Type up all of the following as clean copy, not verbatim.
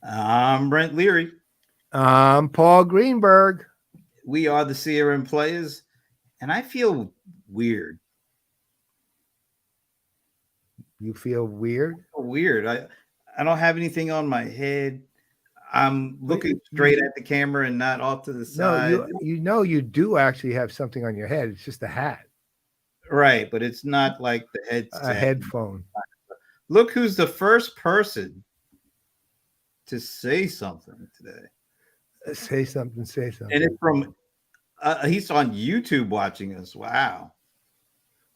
I'm Brent Leary. Paul Greenberg. We are the CRM Playaz, and I feel weird. You feel weird? Weird. I don't have anything on my head. I'm But looking straight at the camera and not off to the no, side. you do actually have something on your head. It's just a hat, Right, but it's not like the a headset. headphone. Look who's the first person to say something today, Say something. Say and something. it's from. He's on YouTube watching us. Wow.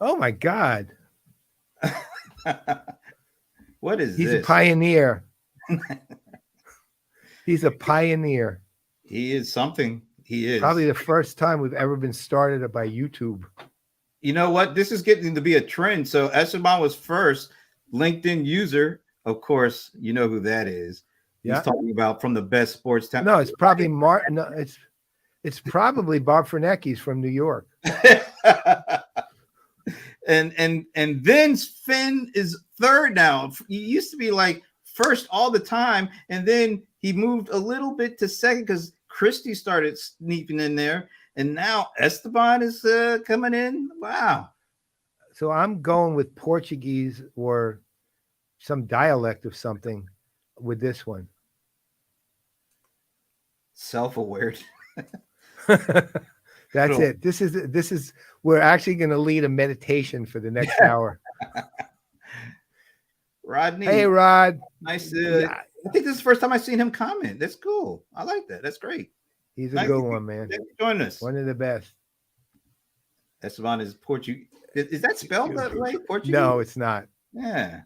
Oh my God, What is he's a this? pioneer. He's a pioneer. He is something. He Probably is. the first time we've ever been started by YouTube. You know what? This is getting to be a trend. So Esteban was first LinkedIn user. Of course, you know who that is. He's Yeah. talking about from the best sports town. No, it's probably Mark. No, it's probably Bob Ferneckis from New York. and then Finn is third now. He used to be like first all the time, and then he moved a little bit to second because Christie started sneaking in there, and now Esteban is coming in. Wow. So I'm going with Portuguese or some dialect of something with this one. Self-aware. That's it. This is we're actually going to lead a meditation for the next hour. Rodney, Hey Rod. nice. Yeah, I think this is the first time I've seen him comment. That's cool. I like that. That's great. he's a Nice. good one, man. Thanks for joining us. One of the best. Esteban is Portuguese. Is that spelled that way? Portuguese? No, it's not. Yeah.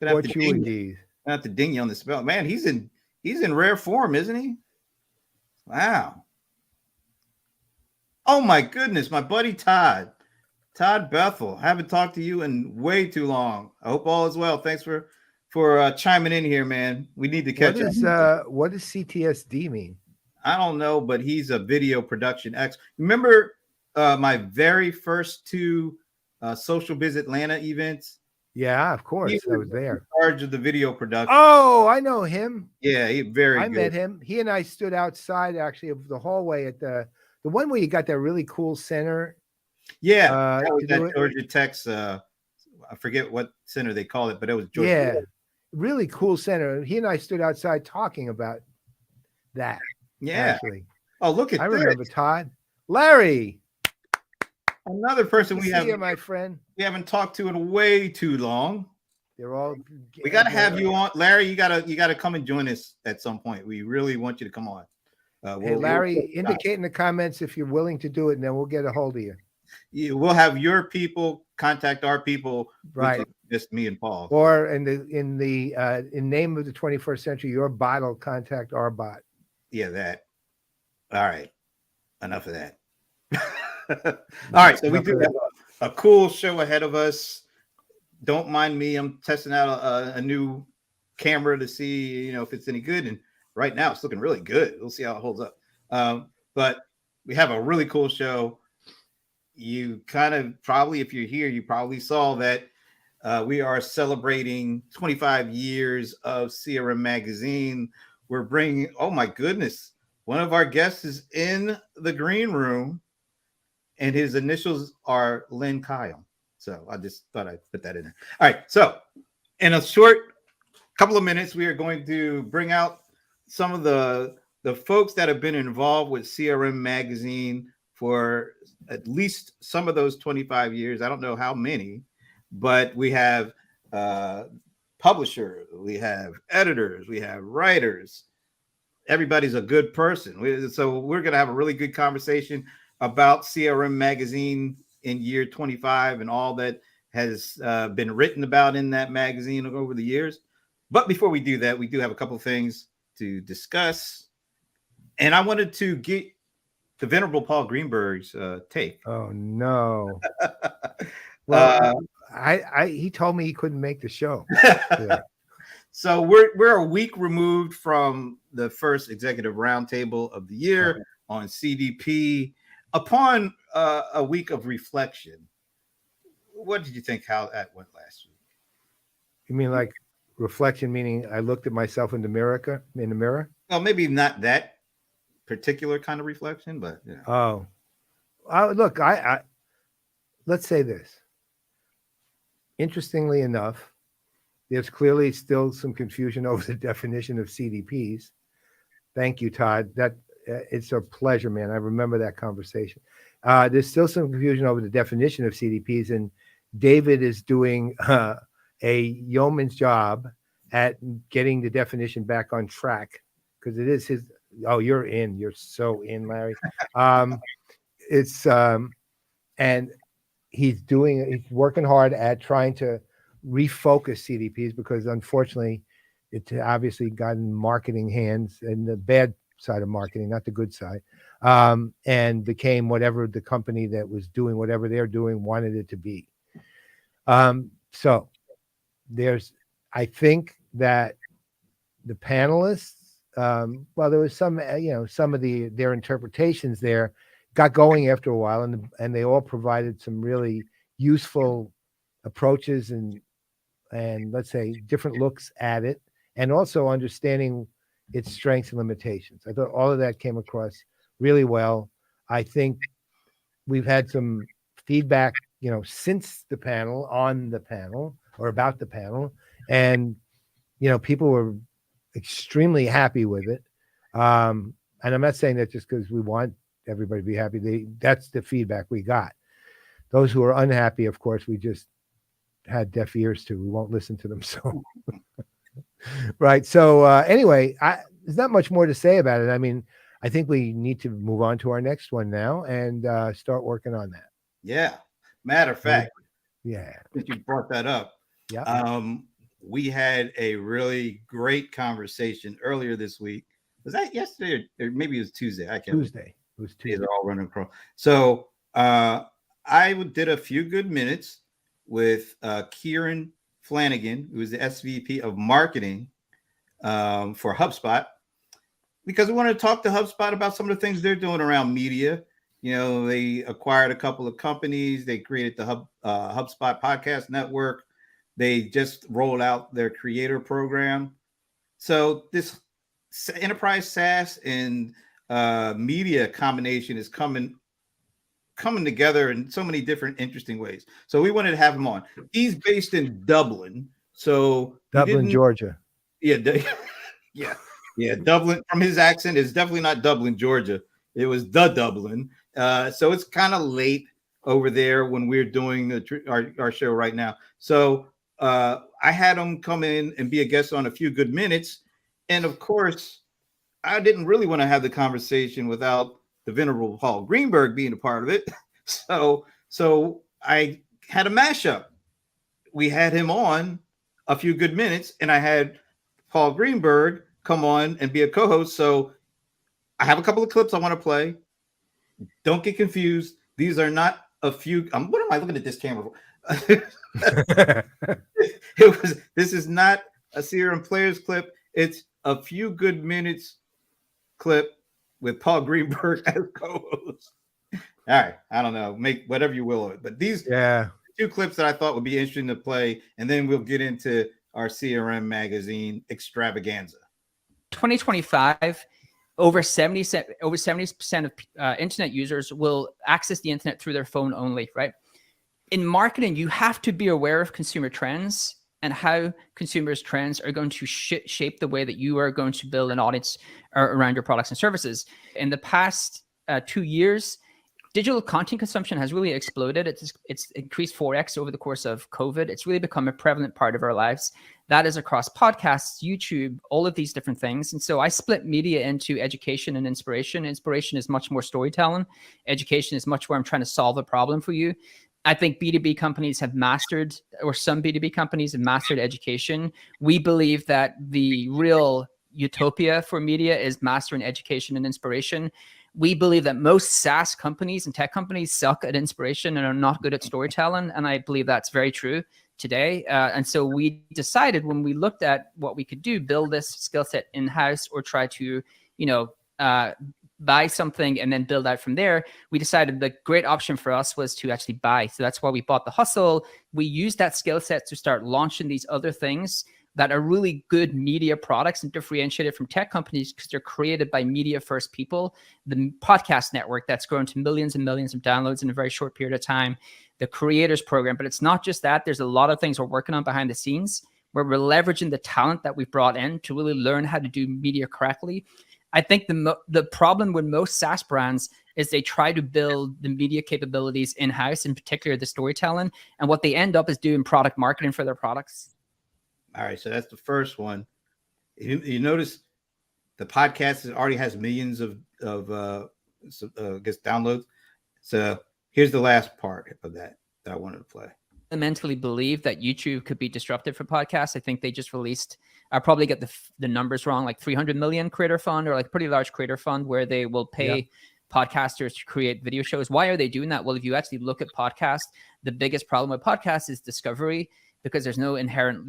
Gonna Portuguese. have to ding you on the spell. Man, he's in rare form, isn't he? Wow. Oh my goodness, my buddy Todd. Todd Bethel. Haven't talked to you in way too long. I hope all is well. Thanks for chiming in here, man. We need to catch up. What does CTSD mean? I don't know, but he's a video production expert. Remember my very first two Social Biz Atlanta events? Yeah, of course. He I was there. in charge of the video production. Oh, I know him. Yeah, he very I good. met him. He and I stood outside actually of the hallway at the one where you got that really cool center. Yeah, that was to do at it. Georgia Tech's. I forget what center they called it, but it was Georgia. Yeah, Tech. really cool center. He and I stood outside talking about that. Yeah. Actually. Oh, look at I this. remember Todd. Larry. Another person we have, my friend. we haven't talked to in way too long. They're all. We got to have you on, Larry. You gotta come and join us at some point. We really want you to come on. Hey, Larry, indicate in the comments if you're willing to do it, and then we'll get a hold of you. We'll have your people contact our people, right? Just me and Paul. Or in name of the 21st century, your bot will contact our bot. Yeah, that. All right, enough of that. All right, so we do have a cool show ahead of us. Don't mind me. I'm testing out a new camera to see, if it's any good. And right now, it's looking really good. We'll see how it holds up. But we have a really cool show. You kind of probably, if you're here, you probably saw that we are celebrating 25 years of CRM Magazine. We're bringing, oh my goodness, one of our guests is in the green room, and his initials are Lynn Kyle. So I just thought I'd put that in there. All right. So in a short couple of minutes, we are going to bring out some of the folks that have been involved with CRM Magazine for at least some of those 25 years. I don't know how many, but we have publishers, we have editors, we have writers. Everybody's a good person. So we're going to have a really good conversation about CRM Magazine in year 25 and all that has been written about in that magazine over the years. But before we do that, we do have a couple of things to discuss. And I wanted to get the venerable Paul Greenberg's take. Oh, no. Well, he told me he couldn't make the show. Yeah. So we're a week removed from the first executive roundtable of the year on CDP. Upon a week of reflection, what did you think how that went last week? You mean like reflection meaning I looked at myself in the mirror. Well, maybe not that particular kind of reflection, but yeah. Oh, look, I let's say this. Interestingly enough, there's clearly still some confusion over the definition of CDPs. Thank you, Todd. That it's a pleasure, man. I remember that conversation. There's still some confusion over the definition of CDPs, and David is doing a yeoman's job at getting the definition back on track because it is his. Oh, you're in. You're so in, Larry. It's and he's working hard at trying to refocus CDPs because unfortunately it's obviously gotten marketing hands and the bad side of marketing, not the good side, and became whatever the company that was doing whatever they're doing wanted it to be. So I think that the panelists, well, there was some, some of their interpretations there got going after a while, and they all provided some really useful approaches and let's say different looks at it, and also understanding its strengths and limitations. I thought all of that came across really well. I think we've had some feedback, since the panel, on the panel or about the panel, and people were extremely happy with it. And I'm not saying that just because we want everybody to be happy. That's the feedback we got. Those who are unhappy, of course, we just had deaf ears to. We won't listen to them. So, right. So anyway, there's not much more to say about it. I mean, I think we need to move on to our next one now and start working on that. Yeah. Matter of fact, yeah, since you brought that up, we had a really great conversation earlier this week. Was that yesterday or maybe it was Tuesday? I can't. Tuesday. It was Tuesday. They're all running across. So I did a few good minutes with Kieran Flanagan, who is the SVP of marketing for HubSpot, because we wanted to talk to HubSpot about some of the things they're doing around media. They acquired a couple of companies. They created the HubSpot Podcast Network. They just rolled out their creator program. So this enterprise SaaS and media combination is coming together in so many different interesting ways. So we wanted to have him on. He's based in Dublin. So Dublin, Georgia. Yeah. Yeah. Dublin, from his accent, is definitely not Dublin, Georgia. It was the Dublin. So it's kind of late over there when we're doing our show right now. So I had him come in and be a guest on A Few Good Minutes. And of course, I didn't really want to have the conversation without the venerable Paul Greenberg being a part of it. So I had a mashup. We had him on A Few Good Minutes, and I had Paul Greenberg come on and be a co-host. So I have a couple of clips I want to play. Don't get confused. These are not a few. What am I looking at this camera for? This is not a CRM Playaz clip. It's A Few Good Minutes clip with Paul Greenberg as co-host. All right. I don't know. Make whatever you will of it. But these two clips that I thought would be interesting to play, and then we'll get into our CRM Magazine extravaganza. 2025, over 70% of internet users will access the internet through their phone only, right? In marketing, you have to be aware of consumer trends and how consumers' trends are going to shape the way that you are going to build an audience around your products and services. In the past 2 years, digital content consumption has really exploded. It's increased 4x over the course of COVID. It's really become a prevalent part of our lives. That is across podcasts, YouTube, all of these different things. And so I split media into education and inspiration. Inspiration is much more storytelling. Education is much where I'm trying to solve a problem for you. I think B2B companies have mastered, or some B2B companies have mastered education. We believe that the real utopia for media is mastering education and inspiration. We believe that most SaaS companies and tech companies suck at inspiration and are not good at storytelling. And I believe that's very true today. And so we decided, when we looked at what we could do, build this skill set in-house or try to, buy something and then build out from there. We decided the great option for us was to actually buy. So that's why we bought The Hustle. We used that skill set to start launching these other things. that are really good media products and differentiated from tech companies because they're created by media first people. The podcast network that's grown to millions and millions of downloads in a very short period of time, the creators program. But it's not just that. There's a lot of things we're working on behind the scenes where we're leveraging the talent that we've brought in to really learn how to do media correctly. I think the problem with most SaaS brands is they try to build the media capabilities in-house, in particular the storytelling, and what they end up is doing product marketing for their products. All right, so that's the first one. You notice the podcast already has millions of I guess downloads. So here's the last part of that I wanted to play. I mentally believe that YouTube could be disruptive for podcasts. I think they just released, I probably get the numbers wrong, like 300 million creator fund, or like pretty large creator fund where they will pay podcasters to create video shows. Why are they doing that? Well, if you actually look at podcasts, the biggest problem with podcasts is discovery, because there's no inherent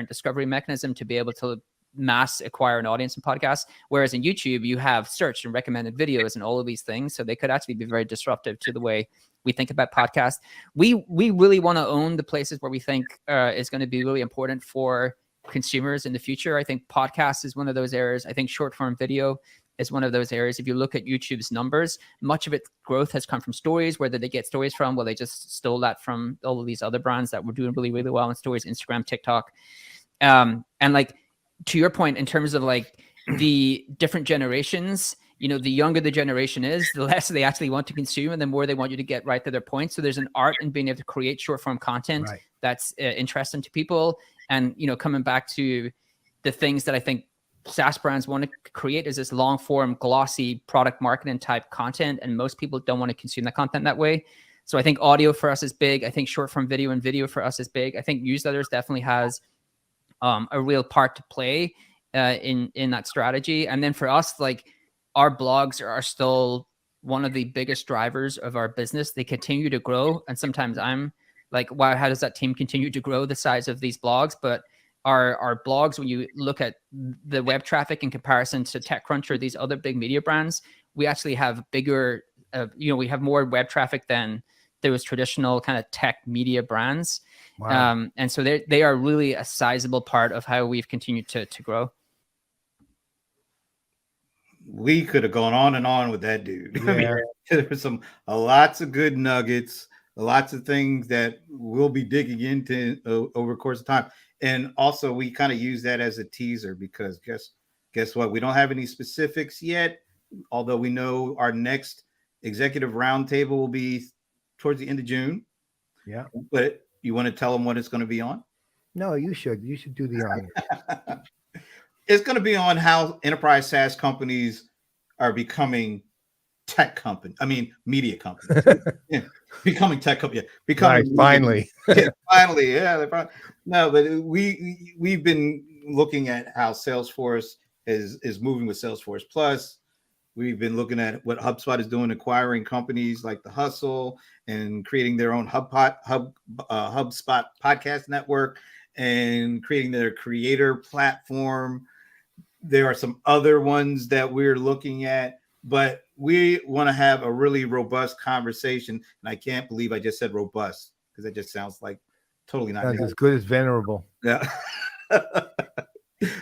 discovery mechanism to be able to mass acquire an audience in podcasts. Whereas in YouTube, you have search and recommended videos and all of these things. So they could actually be very disruptive to the way we think about podcasts. We really want to own the places where we think is going to be really important for consumers in the future. I think podcasts is one of those areas. I think short form video is one of those areas. If you look at YouTube's numbers, much of its growth has come from stories. Where did they get stories from? Well, they just stole that from all of these other brands that were doing really, really well in stories, Instagram, TikTok. And like, to your point, in terms of like the different generations, you know, the younger the generation is, the less they actually want to consume and the more they want you to get right to their point. So there's an art in being able to create short form content that's interesting to people. And, you know, coming back to the things that I think SaaS brands want to create is this long form, glossy product marketing type content. And most people don't want to consume that content that way. So I think audio for us is big. I think short form video and video for us is big. I think newsletters definitely has a real part to play in that strategy. And then for us, like, our blogs are still one of the biggest drivers of our business. They continue to grow. And sometimes I'm like, wow, how does that team continue to grow the size of these blogs? But our blogs, when you look at the web traffic in comparison to TechCrunch or these other big media brands, we actually have bigger, we have more web traffic than those traditional kind of tech media brands. Wow. And so they are really a sizable part of how we've continued to grow. We could have gone on and on with that dude. Yeah. I mean, there were lots of good nuggets, lots of things that we'll be digging into over the course of time. And also we kind of use that as a teaser because guess what? We don't have any specifics yet, although we know our next executive roundtable will be towards the end of June. Yeah. But you want to tell them what it's going to be on? No, you should. You should do the honor. It's going to be on how enterprise SaaS companies are becoming media companies. Yeah, becoming tech companies. Yeah, becoming finally. Finally. Yeah. No, but we've been looking at how Salesforce is moving with Salesforce Plus. We've been looking at what HubSpot is doing, acquiring companies like The Hustle and creating their own HubSpot podcast network and creating their creator platform. There are some other ones that we're looking at, but we want to have a really robust conversation. And I can't believe I just said robust because that just sounds like totally not as good as venerable. Yeah.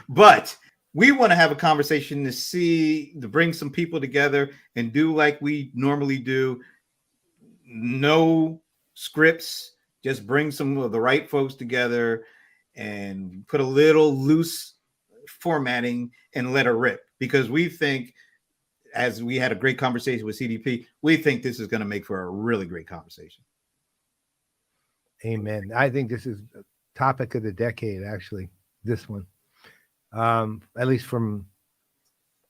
But we want to have a conversation to bring some people together and do like we normally do. No scripts, just bring some of the right folks together and put a little loose formatting and let her rip, because we think, as we had a great conversation with CDP, we think this is going to make for a really great conversation. Amen. I think this is a topic of the decade, actually, this one. At least from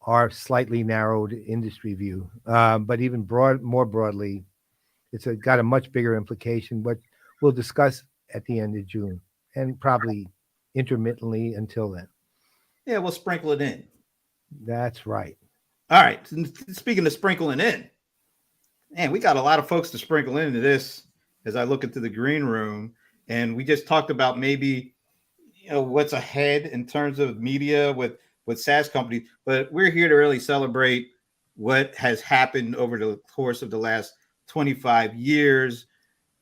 our slightly narrowed industry view. But even more broadly, it's got a much bigger implication, what we'll discuss at the end of June and probably intermittently until then. Yeah, we'll sprinkle it in. That's right. All right. Speaking of sprinkling in, man, we got a lot of folks to sprinkle into this as I look into the green room. And we just talked about maybe, what's ahead in terms of media with SaaS companies. But we're here to really celebrate what has happened over the course of the last 25 years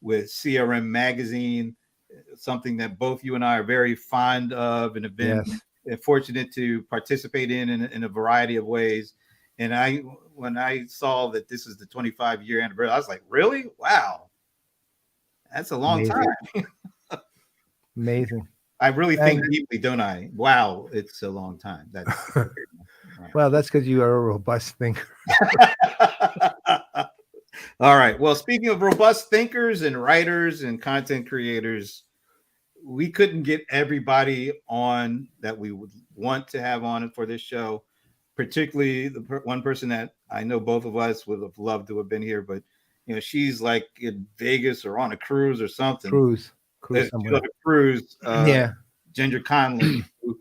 with CRM Magazine. something that both you and I are very fond of and have been fortunate to participate in a variety of ways. And when I saw that this is the 25-year anniversary, I was like, really? Wow. That's a long time. Amazing. I really think deeply, don't I? Wow, it's a long time. That's well, that's because you are a robust thinker. All right. Well, speaking of robust thinkers and writers and content creators, we couldn't get everybody on that we would want to have on for this show, particularly the one person that I know both of us would have loved to have been here, but she's like in Vegas or on a cruise or something. Cruise somewhere. On a cruise. Ginger Conley, who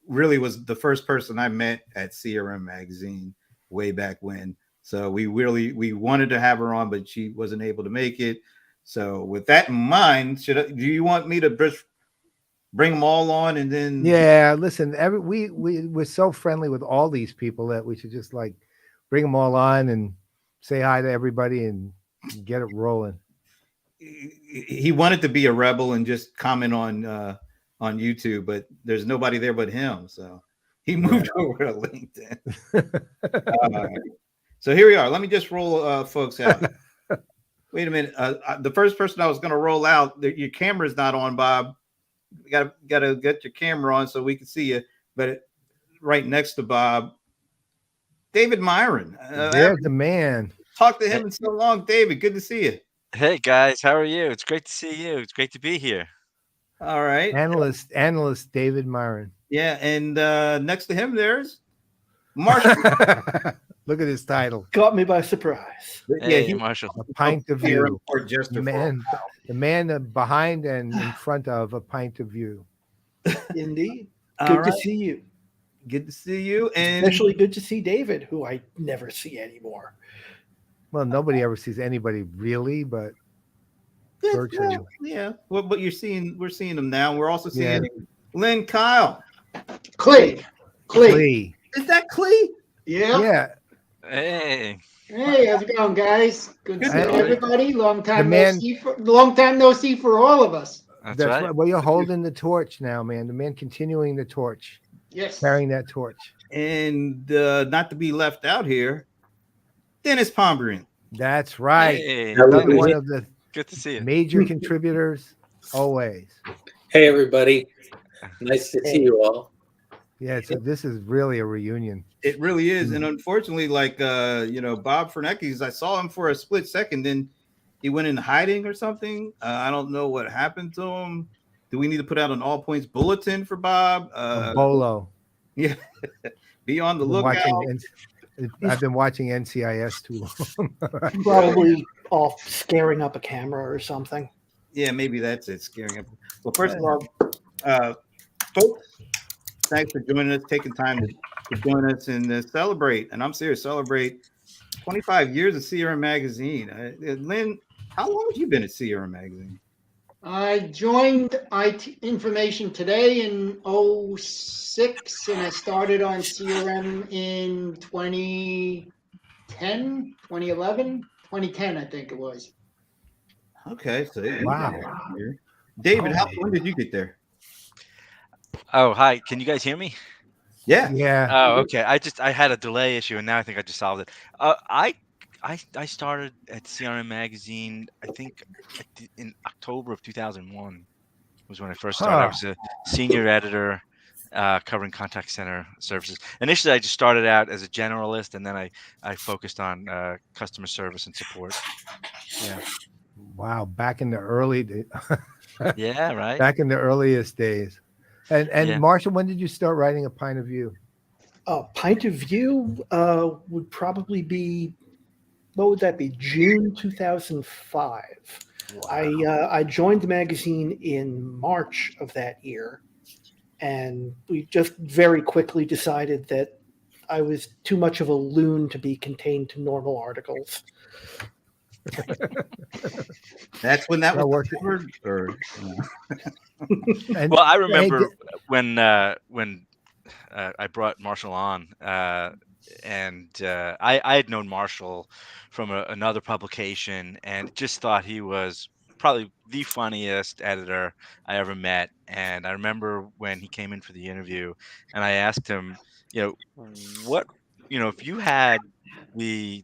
really was the first person I met at CRM Magazine way back when. So we wanted to have her on, but she wasn't able to make it. So with that in mind, do you want me to bring them all on and then? Yeah, listen, we're so friendly with all these people that we should just like bring them all on and say hi to everybody and get it rolling. He wanted to be a rebel and just comment on YouTube, but there's nobody there but him. So he moved over to LinkedIn. So here we are. Let me just roll folks out. Wait a minute. The first person I was going to roll out, your camera's not on, Bob. You got to get your camera on so we can see you. But right next to Bob, David Myron. There's the man. Talked to him in so long. David, good to see you. Hey guys, how are you? It's great to see you. It's great to be here. All right. Analyst David Myron. Yeah, and next to him there's Marshall. Look at his title. Caught me by surprise. Hey, Marshall. A pint of view. The man behind and in front of a pint of view. Indeed. Good to see you. Good to see you. And especially good to see David, who I never see anymore. Well, nobody ever sees anybody really, but virtually. Yeah. Well, but we're seeing them now. We're also seeing Lynn Kyle. Clee. Is that Clee? Yeah. Yeah. Hey. Hey, how's it going, guys? Good to see everybody. Long time no see for all of us. That's right. Well, you're holding the torch now, man. The man continuing the torch. Yes. Carrying that torch. And not to be left out here, Dennis Pomberian. That's right. Hey. Another one of the Good to see you. Major contributors always. Hey, everybody. Nice to see you all. Yeah, so this is really a reunion. It really is. And unfortunately, like, Bob Ferneckes, I saw him for a split second, then he went in hiding or something. I don't know what happened to him. Do we need to put out an all points bulletin for Bob? Bolo. Yeah. Be on the lookout. I've been watching NCIS too long. Probably off scaring up a camera or something. Yeah, maybe that's it, scaring up. Well, first of all, folks, thanks for joining us, taking time to join us and celebrate. And I'm serious, celebrate 25 years of CRM Magazine. Lynn, how long have you been at CRM Magazine? I joined IT Information Today in 2006, and I started on CRM in 2010, 2011, 2010, I think it was. Okay, so wow. David, when did you get there? Oh, hi. Can you guys hear me? Yeah. Oh, okay. I had a delay issue, and now I think I just solved it. I started at CRM Magazine, I think in October of 2001 was when I first started. I was a senior editor covering contact center services. Initially, I just started out as a generalist, and then I focused on customer service and support. Yeah. Wow. Back in the early days. Yeah, right. Back in the earliest days. And Marshall, when did you start writing A Pint of View? Pint of View would probably be, what would that be? June 2005. Wow. I joined the magazine in March of that year, and we just very quickly decided that I was too much of a loon to be contained to normal articles. That's when that was covered, or well, I remember when I brought Marshall on, and I had known Marshall from another publication and just thought he was probably the funniest editor I ever met. And I remember when he came in for the interview, and I asked him, what, if you had the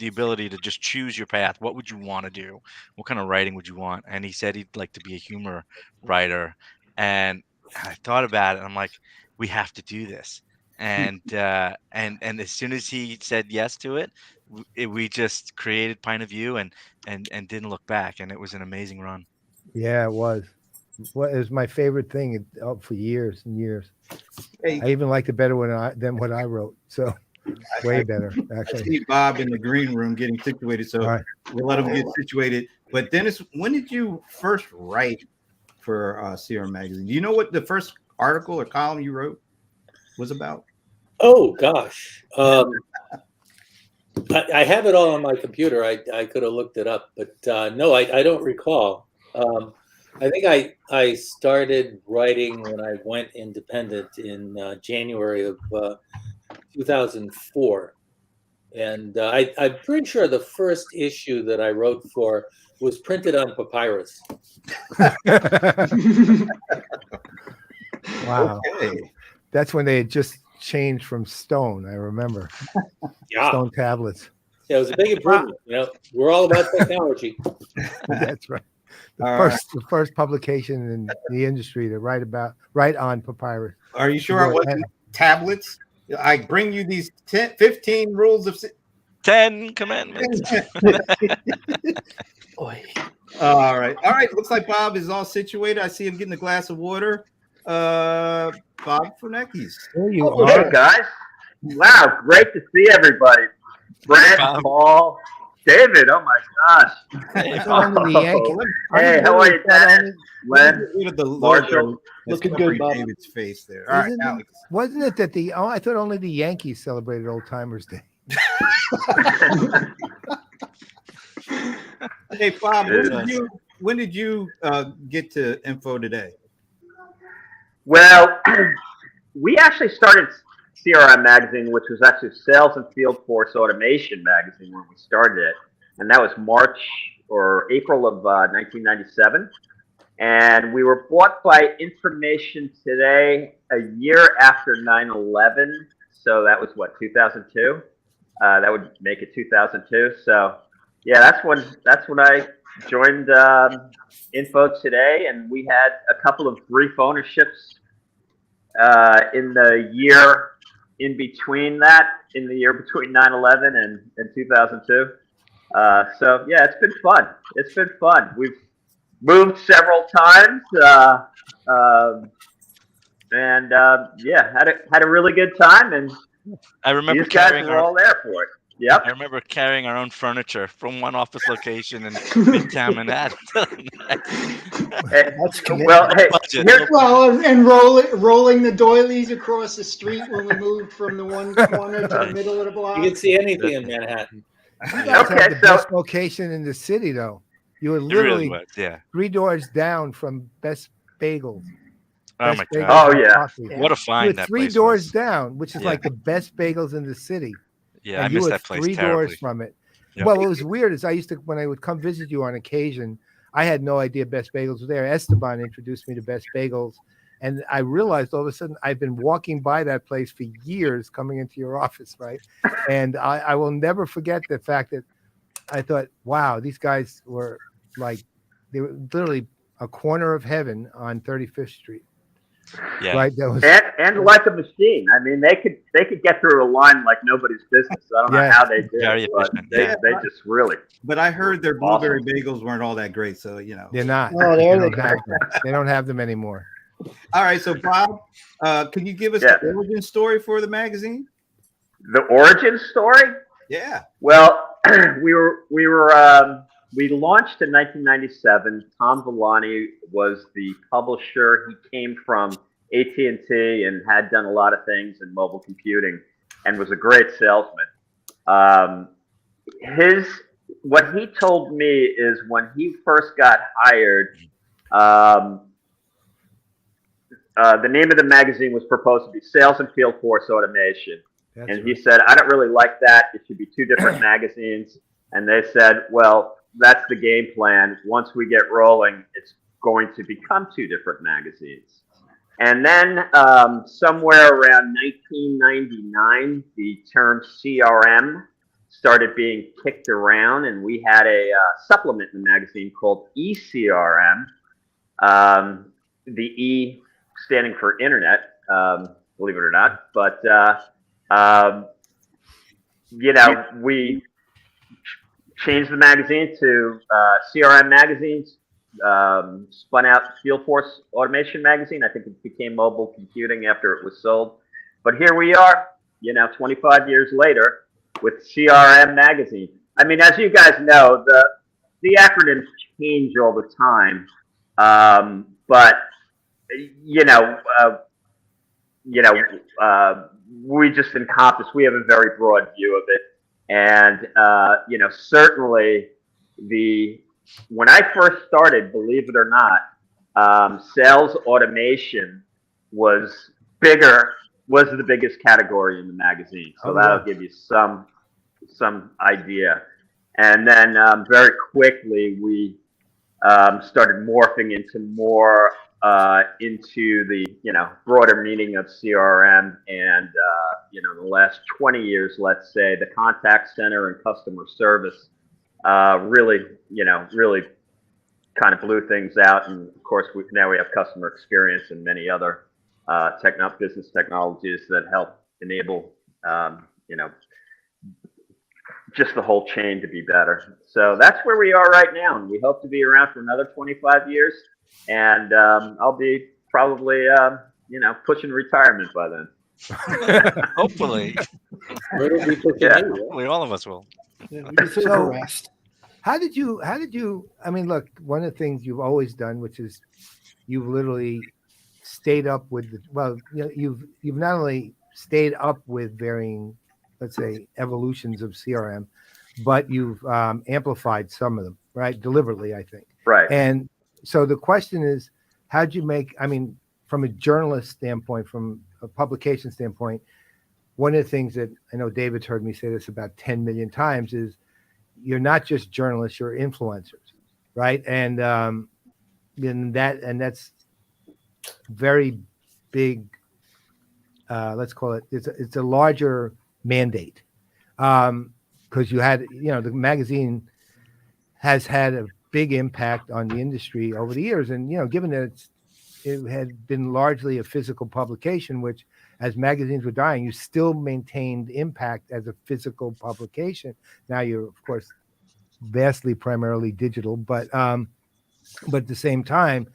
ability to just choose your path, what would you want to do? What kind of writing would you want? And he said he'd like to be a humor writer. And I thought about it, and I'm like, we have to do this. And as soon as he said yes to it, we just created Point of View and didn't look back, and it was an amazing run. Yeah, it was. Well, it was my favorite thing for years and years. Hey, I even liked it better than what I wrote. So way better, I actually. see Bob in the green room getting situated, so All right. we'll let him get situated. But Dennis, when did you first write for CRM Magazine? Do you know what the first article or column you wrote was about? Oh gosh, I have it all on my computer. I could have looked it up, but no, I don't recall. I think I started writing when I went independent in January of 2004. And I'm pretty sure the first issue that I wrote for was printed on papyrus. Wow. Okay. That's when they had just changed from stone. I remember. Yeah, Stone tablets. it was a big improvement. We're all about technology. That's right. The All the first publication in the industry to write on papyrus. Are you sure it wasn't tablets? I bring you these 15 rules of 10 Commandments. Boy. All right. Looks like Bob is all situated. I see him getting a glass of water. Bob Fernekes. There you Hey are. guys! Wow, great to see everybody. Brent, Paul, David. Oh my gosh! It's on the Yankees. Hey, how are you, Dennis? Len, Look at the Marshall. logo. Looking That's good, Bob. David's face there. All right, Isn't Alex. Wasn't it that I thought only the Yankees celebrated Old Timers Day? Hey, Bob, when did you get to Info Today? Well, we actually started CRM Magazine, which was actually Sales and Field Force Automation Magazine when we started it, and that was March or April of 1997. And we were bought by Information Today a year after 9/11. So that was what, 2002? That would make it 2002. So yeah, that's when I joined Info Today, and we had a couple of brief ownerships in the year in between that, in the year between 9/11 and 2002. So yeah, it's been fun. It's been fun. We've moved several times, and yeah, had a really good time. And I remember these guys carrying were all there for it. Yep. I remember carrying our own furniture from one office location in Midtown Manhattan. That's Well, hey, here, Well, and rolling the doilies across the street when we moved from the one corner to the middle of the block. You can see anything in Manhattan. You guys Okay, had the so- best location in the city, though. You were It really literally was, yeah. 3 doors down from Best Bagels. Oh Best my Bagels God. Oh, and yeah. Coffee. What a You find were that 3 place doors was. down, which is Yeah. like the best bagels in the city. Yeah, I and you missed were that place 3 terribly. doors from it. Yep. Well, what was weird is when I would come visit you on occasion, I had no idea Best Bagels was there. Esteban introduced me to Best Bagels, and I realized all of a sudden I've been walking by that place for years coming into your office, right? And I will never forget the fact that I thought, wow, these guys were they were literally a corner of heaven on 35th Street. Yeah. Right? That was and like a machine. I mean, they could get through a line like nobody's business. I don't know Yeah. how they did Very it, but efficient, they, yeah. they just really. But I heard their blueberry Awesome. bagels weren't all that great, so they're not. Oh, there they go. They don't have them anymore. All right, so Bob, can you give us Yeah. the origin story for the magazine? The origin story? Yeah. Well, we launched in 1997. Tom Villani was the publisher. He came from AT&T and had done a lot of things in mobile computing and was a great salesman. What he told me is when he first got hired, the name of the magazine was proposed to be Sales and Field Force Automation. That's And right. he said, I don't really like that. It should be 2 different magazines. And they said, well, that's the game plan. Once we get rolling, it's going to become two different magazines. And then somewhere around 1999, the term CRM started being kicked around, and we had a supplement in the magazine called ECRM. The E standing for Internet, believe it or not. But we changed the magazine to CRM Magazines. Spun out Field Force Automation Magazine. I think it became Mobile Computing after it was sold. But here we are, 25 years later with CRM Magazine. I mean, as you guys know, the acronyms change all the time. But we just encompass. We have a very broad view of it, and certainly when I first started, believe it or not, sales automation was the biggest category in the magazine. So that'll give you some idea. And then very quickly we started morphing into more into the broader meaning of CRM, and the last 20 years, let's say, the contact center and customer service really kind of blew things out. And of course, now we have customer experience and many other business technologies that help enable just the whole chain to be better. So that's where we are right now, and we hope to be around for another 25 years. And I'll be probably pushing retirement by then. Hopefully. Hopefully all of us will. Yeah, we deserve a rest. How did you, I mean, look, one of the things you've always done, which is you've literally stayed up with, you've not only stayed up with varying, let's say, evolutions of CRM, but you've amplified some of them, right? Deliberately, I think. Right. And so the question is, how'd you make, I mean, from a journalist standpoint, from a publication standpoint, one of the things that I know David's heard me say this about 10 million times is you're not just journalists, you're influencers, right? And that's very big. Let's call it. It's a larger mandate because you had, the magazine has had a big impact on the industry over the years, and given that it had been largely a physical publication, which as magazines were dying, you still maintained impact as a physical publication. Now you're, of course, vastly primarily digital, but at the same time,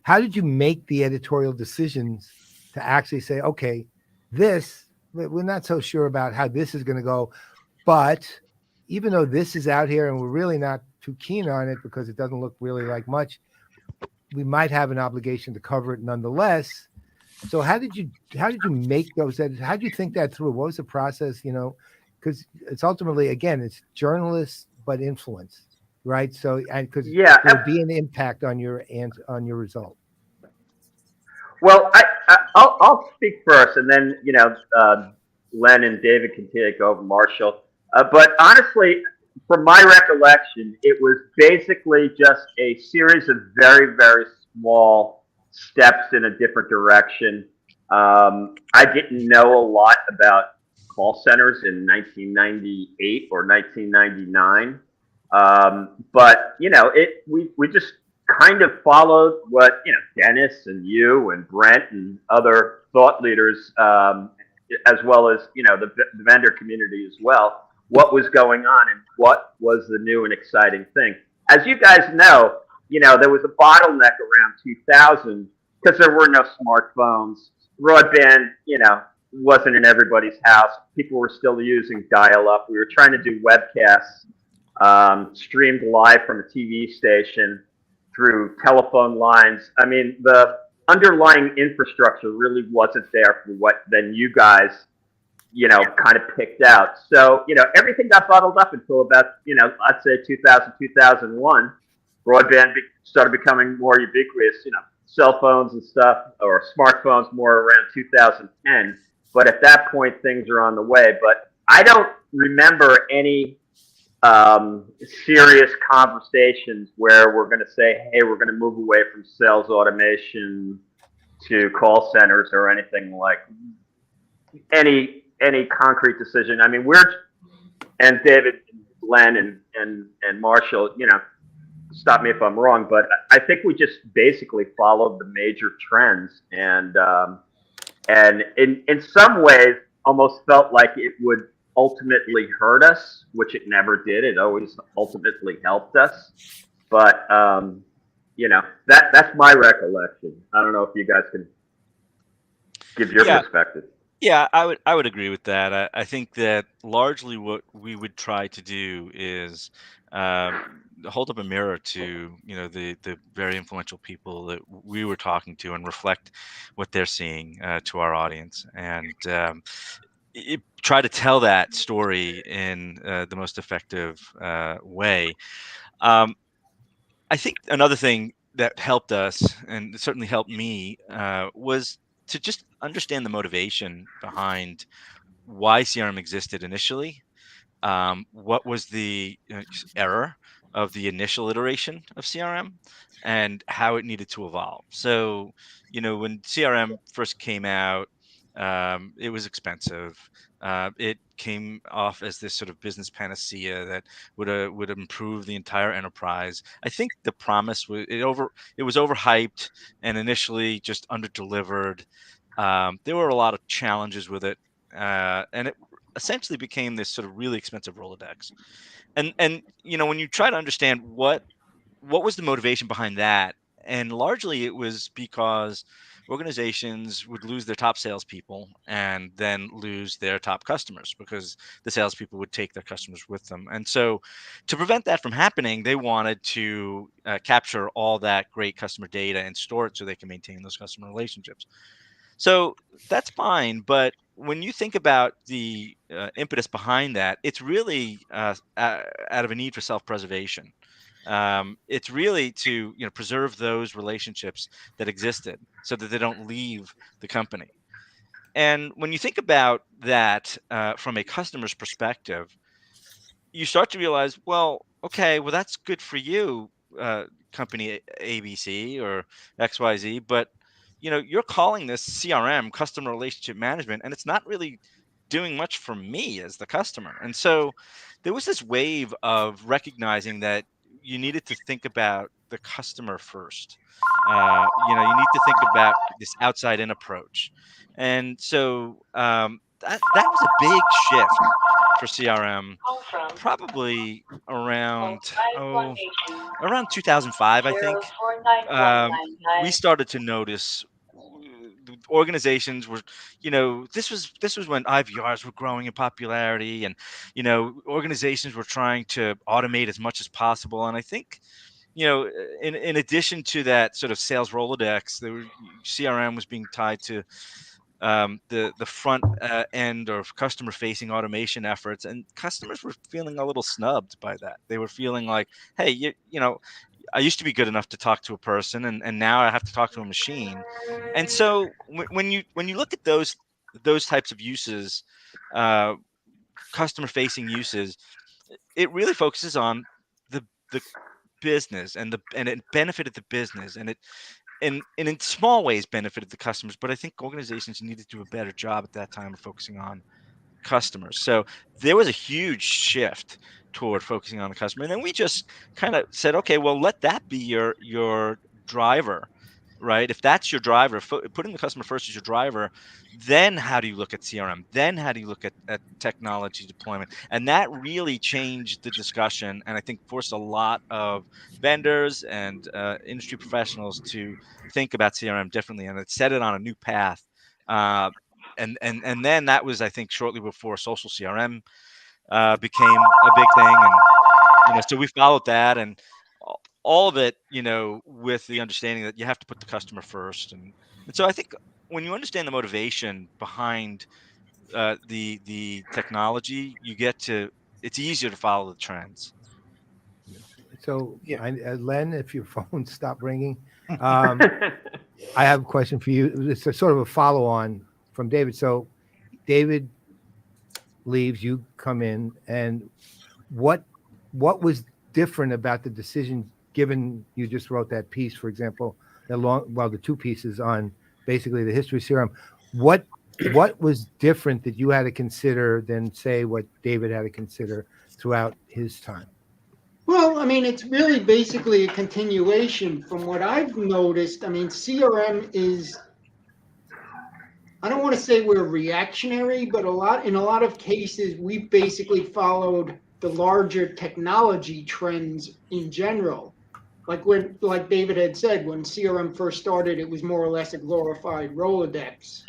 how did you make the editorial decisions to actually say, okay, we're not so sure about how this is going to go, but even though this is out here and we're really not too keen on it because it doesn't look really like much, we might have an obligation to cover it nonetheless. So how did you make those edits? How did you think that through? What was the process? Because it's ultimately, again, it's journalists but influence, right? So because there'll be an impact on your result. Well, I'll speak first, and then Len and David can take over. Marshall, but honestly, from my recollection, it was basically just a series of very, very small steps in a different direction. I didn't know a lot about call centers in 1998 or 1999, but we just kind of followed what Dennis and you and Brent and other thought leaders, as well as the vendor community as well, what was going on and what was the new and exciting thing. As you guys know, there was a bottleneck around 2000 because there were no smartphones. Broadband, wasn't in everybody's house. People were still using dial-up. We were trying to do webcasts, streamed live from a TV station through telephone lines. I mean, the underlying infrastructure really wasn't there for what then you guys kind of picked out. So, everything got bottled up until about, I'd say 2000, 2001. Broadband started becoming more ubiquitous, cell phones and stuff, or smartphones more around 2010. But at that point, things are on the way. But I don't remember any serious conversations where we're going to say, hey, we're going to move away from sales automation to call centers or anything like any concrete decision. I mean, and David, Glenn, and Marshall, stop me if I'm wrong, but I think we just basically followed the major trends, and in some ways almost felt like it would ultimately hurt us, which it never did. It always ultimately helped us. But that's my recollection. I don't know if you guys can give your perspective. Yeah, I would agree with that. I think that largely what we would try to do is hold up a mirror to the very influential people that we were talking to and reflect what they're seeing to our audience, and try to tell that story in the most effective way. I think another thing that helped us, and certainly helped me, was to just understand the motivation behind why CRM existed initially. What was the error of the initial iteration of CRM, and how it needed to evolve. So, when CRM first came out, it was expensive. It came off as this sort of business panacea that would improve the entire enterprise. I think the promise was it was overhyped and initially just underdelivered. There were a lot of challenges with it, and it essentially became this sort of really expensive Rolodex. And when you try to understand what was the motivation behind that, and largely it was because organizations would lose their top salespeople and then lose their top customers because the salespeople would take their customers with them. And so, to prevent that from happening, they wanted to capture all that great customer data and store it so they can maintain those customer relationships. So that's fine, but when you think about the impetus behind that, it's really out of a need for self-preservation. It's really to preserve those relationships that existed so that they don't leave the company. And when you think about that from a customer's perspective, you start to realize, well, okay, well, that's good for you, company ABC or XYZ, but you're calling this CRM, customer relationship management, and it's not really doing much for me as the customer. And so there was this wave of recognizing that you needed to think about the customer first. You need to think about this outside in approach. And so that was a big shift for CRM, probably around 2005, I think. We started to notice the organizations were, this was when IVRs were growing in popularity, and organizations were trying to automate as much as possible. And I think, in addition to that sort of sales Rolodex, CRM was being tied to the front end of customer facing automation efforts, and customers were feeling a little snubbed by that. They were feeling like, hey, I used to be good enough to talk to a person, and now I have to talk to a machine. And so when you look at those types of uses, customer facing uses, it really focuses on the business, and it benefited the business, and in small ways benefited the customers. But I think organizations needed to do a better job at that time of focusing on customers. So there was a huge shift toward focusing on the customer. And then we just kind of said, okay, well, let that be your driver, right? If that's your driver, putting the customer first is your driver, then how do you look at CRM? Then how do you look at technology deployment? And that really changed the discussion, and I think forced a lot of vendors and industry professionals to think about CRM differently, and it set it on a new path. And then that was, I think, shortly before social CRM became a big thing, and so we followed that, and all of it, with the understanding that you have to put the customer first, and so I think when you understand the motivation behind the technology, it's easier to follow the trends. So, Yeah. Len, if your phone stopped ringing, I have a question for you. It's a sort of a follow-on from David. So, David leaves, you come in, and what what was different about the decision, given you just wrote that piece, for example, the two pieces on basically the history of CRM. What was different that you had to consider than, say, what David had to consider throughout his time? Well, I mean, it's really basically a continuation from what I've noticed. I mean, CRM is, I don't want to say we're reactionary, but in a lot of cases, we've basically followed the larger technology trends in general. Like David had said, when CRM first started, it was more or less a glorified Rolodex.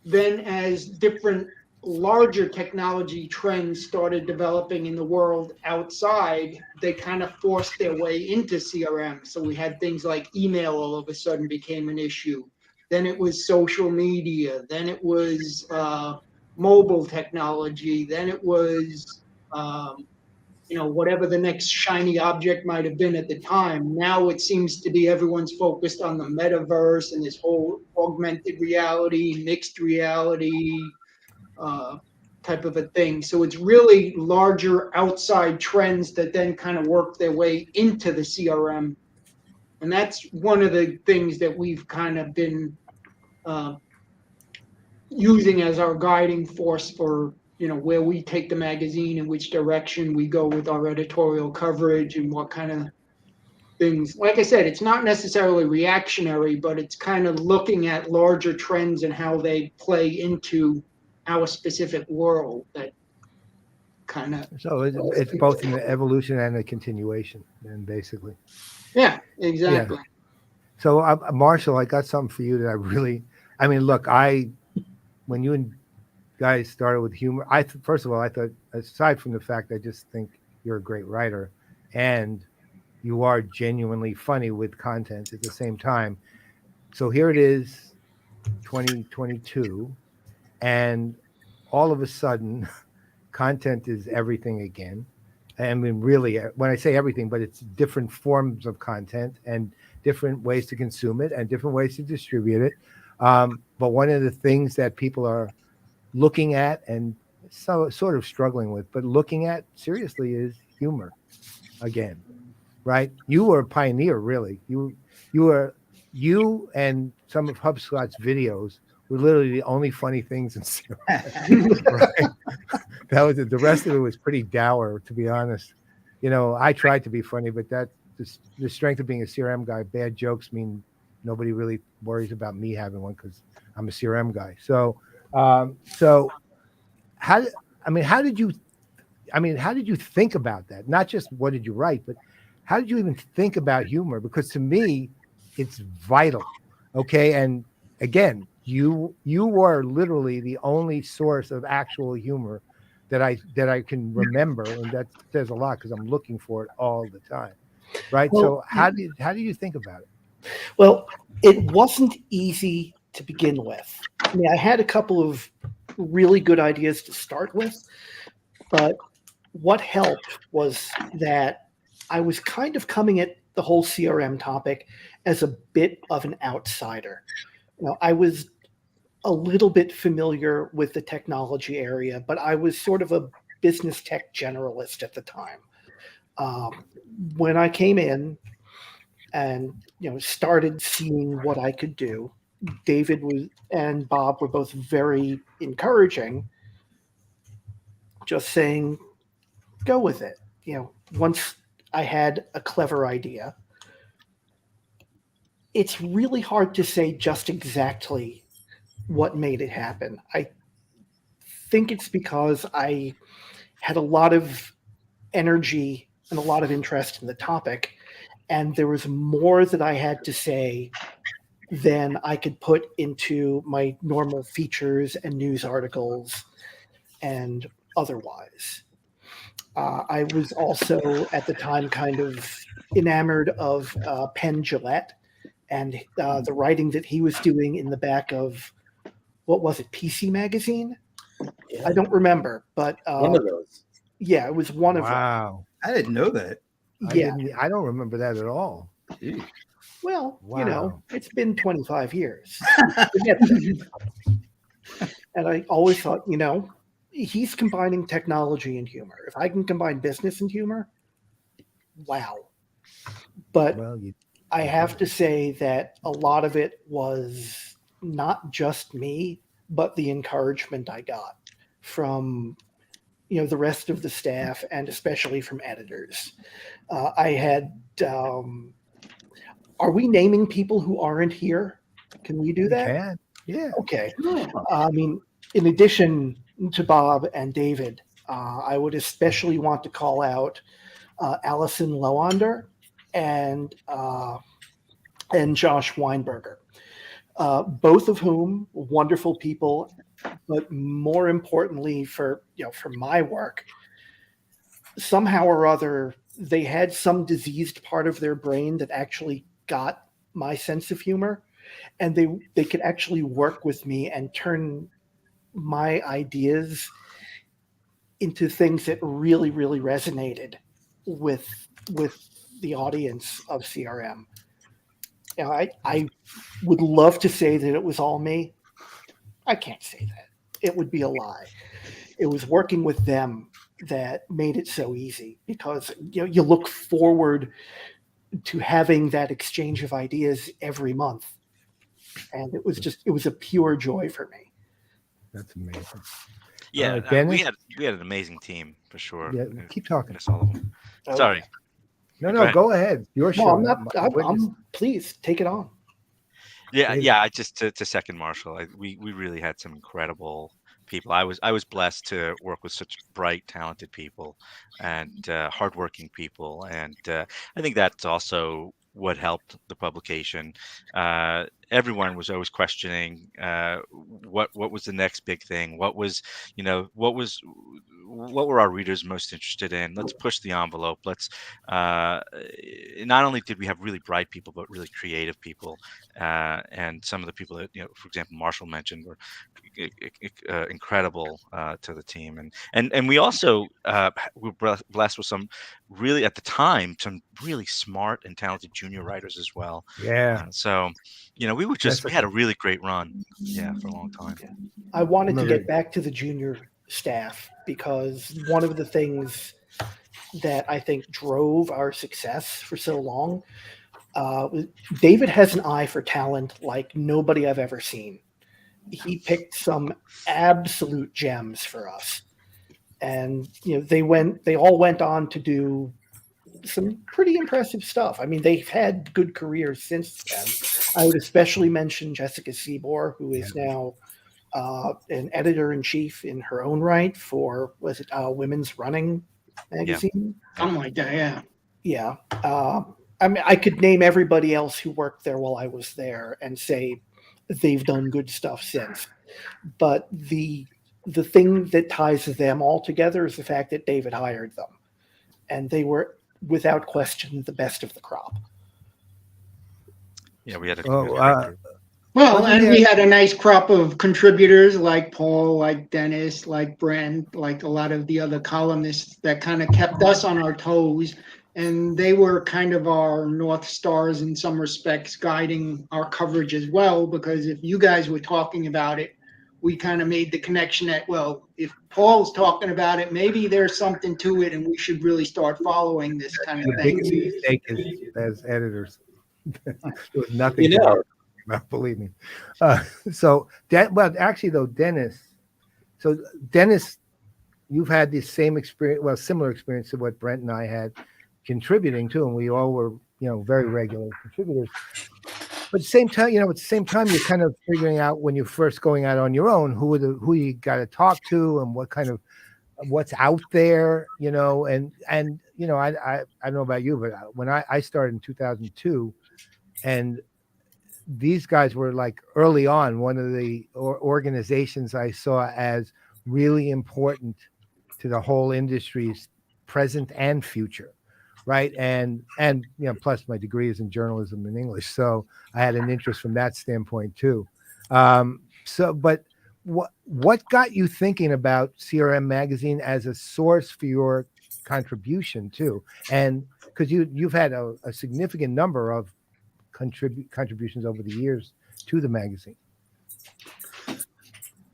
Then as different larger technology trends started developing in the world outside, they kind of forced their way into CRM. So we had things like email all of a sudden became an issue. Then it was social media. Then it was mobile technology. Then it was whatever the next shiny object might have been at the time. Now it seems to be everyone's focused on the metaverse and this whole augmented reality, mixed reality type of a thing. So it's really larger outside trends that then kind of work their way into the CRM. And that's one of the things that we've kind of been using as our guiding force for where we take the magazine and which direction we go with our editorial coverage and what kind of things. Like I said, it's not necessarily reactionary, but it's kind of looking at larger trends and how they play into our specific world. That kind of. So it's both an evolution and a continuation, and basically. Yeah, exactly. Yeah. So Marshall, I got something for you that look, when you and guys started with humor, first of all, I thought, aside from the fact, I just think you're a great writer and you are genuinely funny with content at the same time. So here it is, 2022, and all of a sudden content is everything again. I mean, really, when I say everything, but it's different forms of content and different ways to consume it and different ways to distribute it. But one of the things that people are looking at and so sort of struggling with, but looking at seriously, is humor again, right? You were a pioneer, really. You and some of HubSpot's videos were literally the only funny things in CRM. Right? That was it. The rest of it was pretty dour, to be honest. I tried to be funny, but the strength of being a CRM guy, bad jokes mean nobody really worries about me having one because I'm a CRM guy. So how did you think about that? Not just what did you write, but how did you even think about humor? Because to me, it's vital. Okay. And again, you were literally the only source of actual humor that I can remember. And that says a lot because I'm looking for it all the time. Right. Well, So how do you think about it? Well, it wasn't easy to begin with. I mean, I had a couple of really good ideas to start with, but what helped was that I was kind of coming at the whole CRM topic as a bit of an outsider. I was a little bit familiar with the technology area, but I was sort of a business tech generalist at the time. When I came in and started seeing what I could do, David and Bob were both very encouraging, just saying, go with it. Once I had a clever idea, it's really hard to say just exactly what made it happen. I think it's because I had a lot of energy and a lot of interest in the topic, and there was more that I had to say than I could put into my normal features and news articles and otherwise. I was also at the time kind of enamored of Penn Jillette and the writing that he was doing in the back of, what was it, PC Magazine? Yeah. I don't remember, but One of those. Yeah, it was one of them. Wow. I didn't know that. Yeah. I don't remember that at all. Gee. Well, Wow. it's been 25 years. And I always thought, he's combining technology and humor. If I can combine business and humor, wow. But Well, I have to say that a lot of it was not just me, but the encouragement I got from the rest of the staff and especially from editors. I had. Are we naming people who aren't here? Can we do you that? can. Yeah. Okay. I mean, in addition to Bob and David, I would especially want to call out Allison Lowander and Josh Weinberger, both of whom wonderful people, but more importantly for my work, somehow or other they had some diseased part of their brain that actually got my sense of humor, and they could actually work with me and turn my ideas into things that really resonated with the audience of CRM. I would love to say that it was all me. I can't say that. It would be a lie. It was working with them that made it so easy, because you look forward to having that exchange of ideas every month, and it was a pure joy for me. That's amazing. Yeah, right, Dennis? we had an amazing team for sure. Yeah, keep talking. Miss all of them. Okay. Sorry. No, go ahead. Your No, show. I'm not. Please take it on. Yeah. I just to second Marshall. We really had some incredible people. I was blessed to work with such bright, talented people and hardworking people, and I think that's also what helped the publication. Everyone was always questioning what was the next big thing. What were our readers most interested in? Let's push the envelope. Let's not only did we have really bright people, but really creative people, and some of the people that for example, Marshall mentioned were incredible to the team, and we also were blessed with some really, at the time, some really smart and talented junior writers as well. Yeah. So we had a really great run, for a long time. I wanted to get back to the junior staff, because one of the things that I think drove our success for so long, David has an eye for talent like nobody I've ever seen. He picked some absolute gems for us, and they all went on to do some pretty impressive stuff. I mean, they've had good careers since then. I would especially mention Jessica Seabor, who is now an editor-in-chief in her own right for, was it Women's Running magazine? Something like that, yeah. Yeah. I mean, I could name everybody else who worked there while I was there and say they've done good stuff since. But the thing that ties them all together is the fact that David hired them, and they were, without question, the best of the crop. Yeah, we had a Oh, great group. Well, and we had a nice crop of contributors like Paul, like Dennis, like Brent, like a lot of the other columnists that kind of kept us on our toes. And they were kind of our North Stars in some respects, guiding our coverage as well, because if you guys were talking about it, we kind of made the connection that, well, if Paul's talking about it, maybe there's something to it and we should really start following this kind of The thing. biggest mistake is, as editors, there was nothing. Believe me. Well, actually, though, Dennis. So, Dennis, you've had the same experience, well, similar experience to what Brent and I had contributing to, and we all were, very regular contributors. But at the same time, you're kind of figuring out, when you're first going out on your own, who you got to talk to and what's out there, and I don't know about you, but when I started in 2002, and these guys were like early on one of the organizations I saw as really important to the whole industry's present and future, right? And plus my degree is in journalism and English, so I had an interest from that standpoint too. But what got you thinking about CRM Magazine as a source for your contribution too? And because you've had a significant number of contributions over the years to the magazine.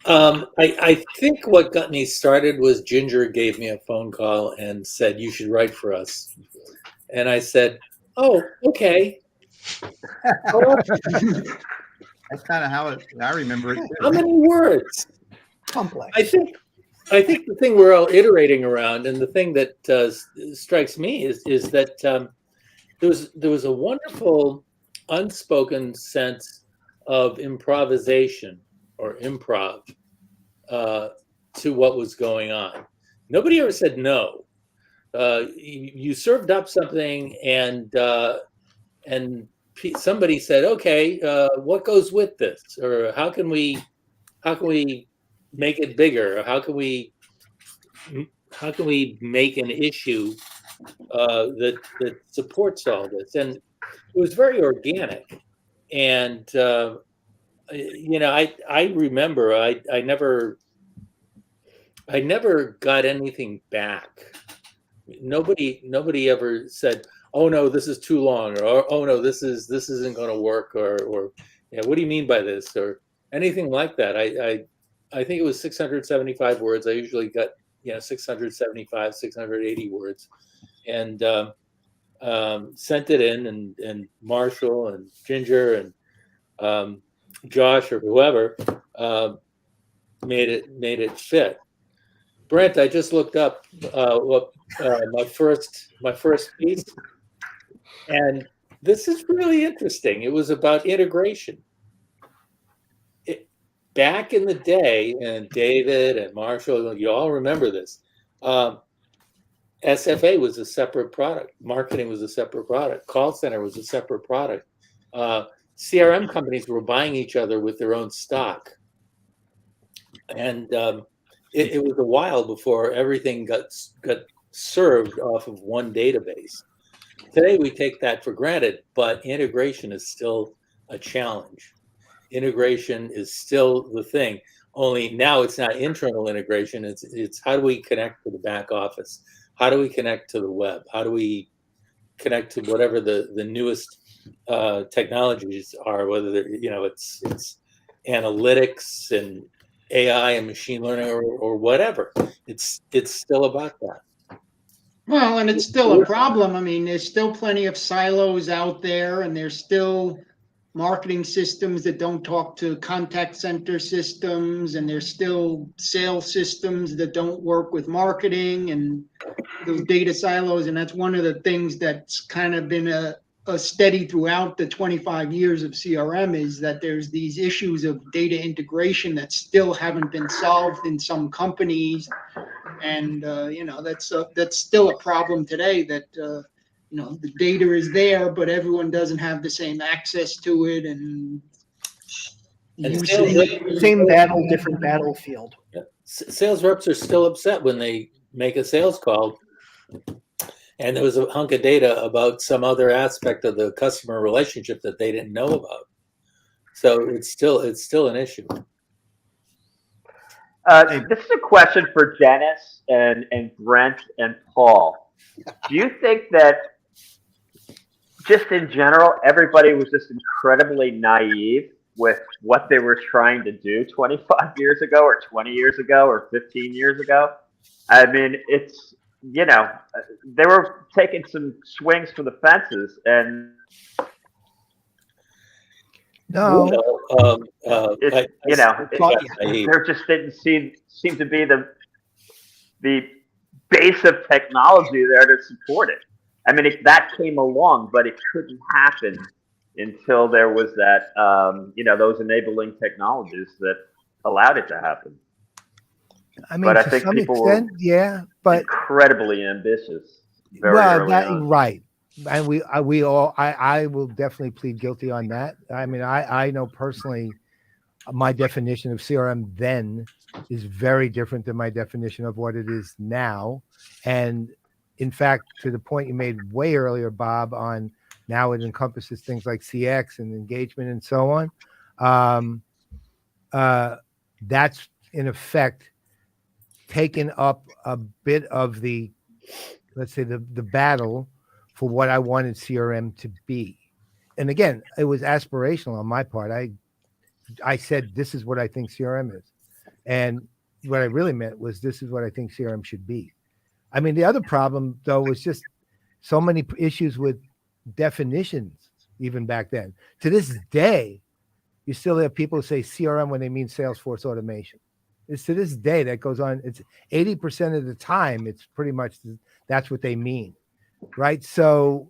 I think what got me started was Ginger gave me a phone call and said, you should write for us. And I said, "Oh, okay. That's kind of how I remember it How too. many words?" Complex. I think the thing we're all iterating around, and the thing that strikes me is that there was a wonderful unspoken sense of improvisation or improv to what was going on. Nobody ever said no. You served up something, and somebody said, "Okay, what goes with this?" Or how can we make it bigger? Or how can we make an issue that supports all this? And it was very organic. And I remember I never got anything back. Nobody ever said, "Oh no, this is too long," or "Oh no, this isn't going to work," or "Yeah, what do you mean by this?" or anything like that. I think it was 675 words. I usually got 675, 680 words, and sent it in, and Marshall and Ginger and Josh or whoever made it fit. Brent, I just looked up what my first piece, and this is really interesting. It was about integration. Back in the day, and David and Marshall, you all remember this. SFA was a separate product. Marketing was a separate product. Call center was a separate product. CRM companies were buying each other with their own stock, and it was a while before everything got served off of one database. Today we take that for granted, but integration is still a challenge. Integration is still the thing. Only now it's not internal integration. It's how do we connect to the back office? How do we connect to the web? How do we connect to whatever the newest technologies are? Whether it's analytics and AI and machine learning or whatever. It's still about that. Well, and it's still a problem. I mean, there's still plenty of silos out there, and there's still marketing systems that don't talk to contact center systems, and there's still sales systems that don't work with marketing, and those data silos. And that's one of the things that's kind of been a steady throughout the 25 years of CRM, is that there's these issues of data integration that still haven't been solved in some companies. And that's still a problem today, that the data is there, but everyone doesn't have the same access to it, and same battle, different battlefield. Sales reps are still upset when they make a sales call and there was a hunk of data about some other aspect of the customer relationship that they didn't know about. So it's still an issue. This is a question for Dennis and Brent and Paul. Do you think that just in general, everybody was just incredibly naive with what they were trying to do 25 years ago or 20 years ago or 15 years ago? I mean, it's, they were taking some swings for the fences, and no, there just didn't seem to be the base of technology there to support it. I mean, that came along, but it couldn't happen until there was that, those enabling technologies that allowed it to happen. I mean, to some extent, yeah, but incredibly ambitious. Right, and we all, I will definitely plead guilty on that. I mean, I know personally, my definition of CRM then is very different than my definition of what it is now, and in fact, to the point you made way earlier, Bob, on now it encompasses things like CX and engagement and so on. That's in effect taken up a bit of the, let's say, the battle for what I wanted CRM to be. And again, it was aspirational on my part. I said, this is what I think CRM is. And what I really meant was, this is what I think CRM should be. I mean, the other problem, though, was just so many issues with definitions even back then. To this day, you still have people say CRM when they mean Salesforce automation. It's to this day that goes on. It's 80% of the time, it's pretty much that's what they mean, right? So,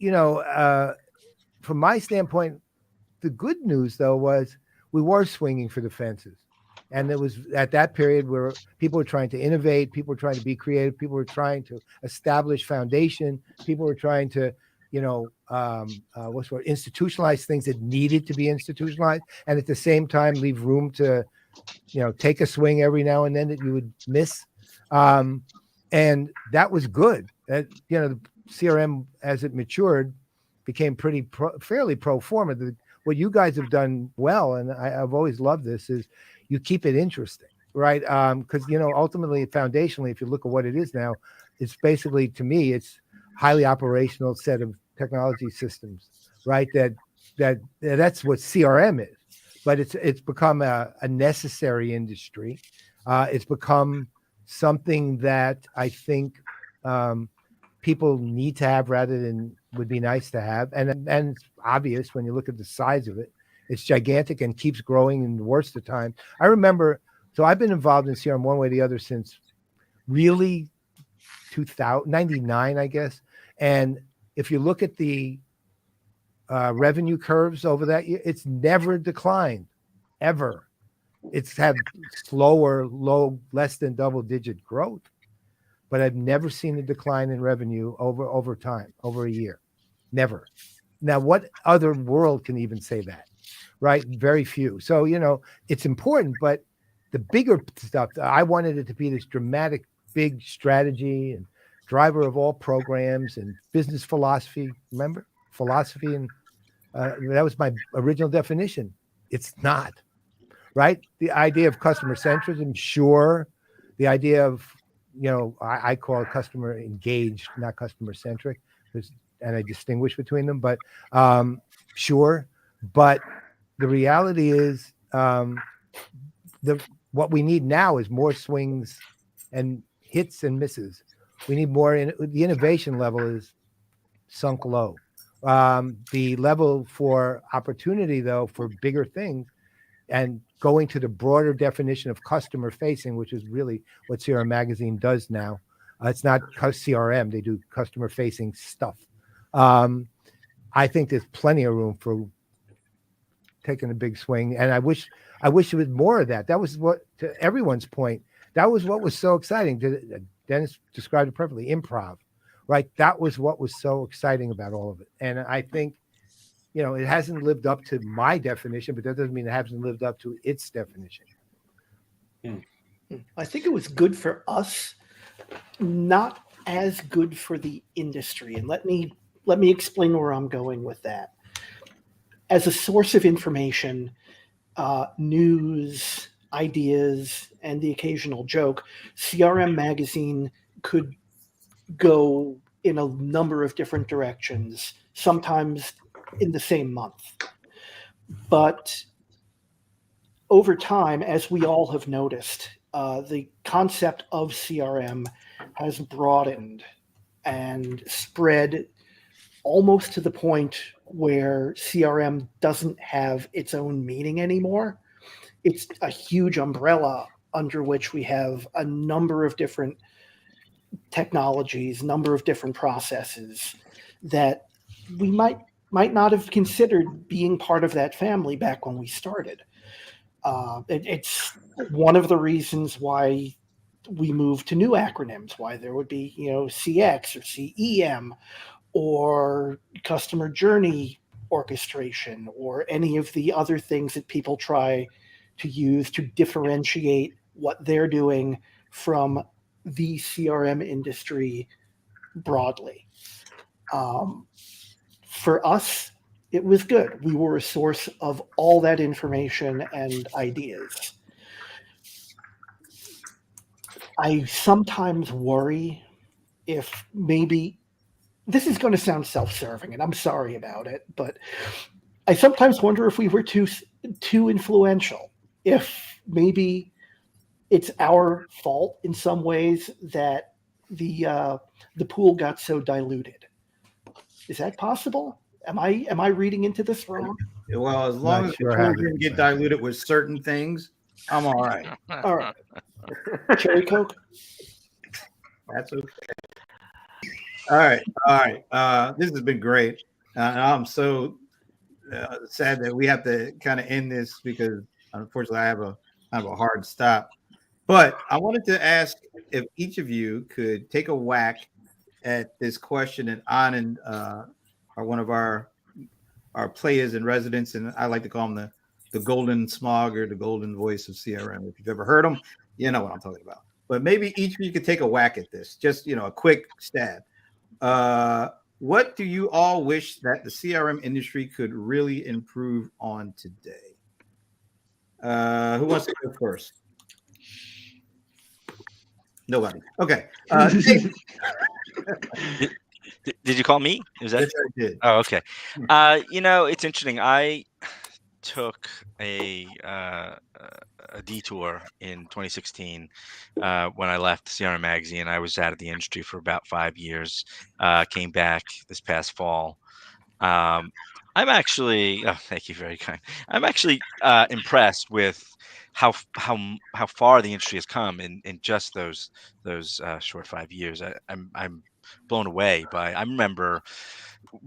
from my standpoint, the good news though was we were swinging for the fences. And it was at that period where people were trying to innovate, people were trying to be creative, people were trying to establish foundation, people were trying to, institutionalize things that needed to be institutionalized, and at the same time leave room to, take a swing every now and then that you would miss. And that was good. The CRM as it matured became fairly pro forma. What you guys have done well, and I've always loved this, is you keep it interesting, right? Because ultimately, foundationally, if you look at what it is now, it's basically, to me, it's highly operational set of technology systems, right? That's what CRM is, but it's become a necessary industry. It's become something that I think people need to have rather than would be nice to have. And it's obvious when you look at the size of it. It's gigantic and keeps growing in the worst of time. I remember, so I've been involved in CRM one way or the other since really 1999, I guess. And if you look at the revenue curves over that year, it's never declined, ever. It's had slower, less than double-digit growth. But I've never seen a decline in revenue over time, over a year. Never. Now, what other world can even say that, right? Very few. So, it's important, but the bigger stuff, I wanted it to be this dramatic, big strategy and driver of all programs and business philosophy. Remember? Philosophy. And that was my original definition. It's not, right? The idea of customer centrism, sure. The idea of, I call it customer engaged, not customer centric, and I distinguish between them. But sure, but the reality is, what we need now is more swings and hits and misses. We need more. The innovation level is sunk low. The level for opportunity, though, for bigger things, and going to the broader definition of customer facing, which is really what CRM Magazine does now. It's not CRM, they do customer facing stuff. I think there's plenty of room for taking a big swing. And I wish it was more of that. That was what, to everyone's point, that was what was so exciting. Dennis described it perfectly, improv, right? That was what was so exciting about all of it. And I think, it hasn't lived up to my definition, but that doesn't mean it hasn't lived up to its definition. I think it was good for us, not as good for the industry. And let me explain where I'm going with that. As a source of information, news, ideas, and the occasional joke, CRM Magazine could go in a number of different directions, sometimes in the same month. But over time, as we all have noticed, the concept of CRM has broadened and spread almost to the point where CRM doesn't have its own meaning anymore. It's a huge umbrella under which we have a number of different technologies, number of different processes that we might not have considered being part of that family back when we started. It's one of the reasons why we moved to new acronyms, why there would be, CX or CEM or customer journey orchestration or any of the other things that people try to use to differentiate what they're doing from the CRM industry broadly. For us, it was good. We were a source of all that information and ideas. I sometimes worry if maybe, this is going to sound self-serving, and I'm sorry about it, but I sometimes wonder if we were too influential, if maybe it's our fault in some ways that the pool got so diluted. Is that possible? Am I reading into this wrong? Well, as long Not as sure the how pool to didn't get explain it. diluted with certain things, I'm all right. All right. Cherry Coke? That's okay. All right. All right. This has been great. I'm so sad that we have to kind of end this because unfortunately I have a hard stop. But I wanted to ask if each of you could take a whack at this question, and Anand are one of our players in residence, and I like to call him the golden smog or the golden voice of CRM. If you've ever heard him, you know what I'm talking about. But maybe each of you could take a whack at this, just a quick stab. What do you all wish that the CRM industry could really improve on today? Who wants to go first? Nobody. Okay. Did you call me? Is that? Yes, I did. Oh, okay. It's interesting. I took a detour in 2016 when I left CRM Magazine. I was out of the industry for about 5 years. Came back this past fall. I'm actually, oh, thank you, very kind. I'm actually impressed with how far the industry has come in just those short 5 years. I'm blown away by. I remember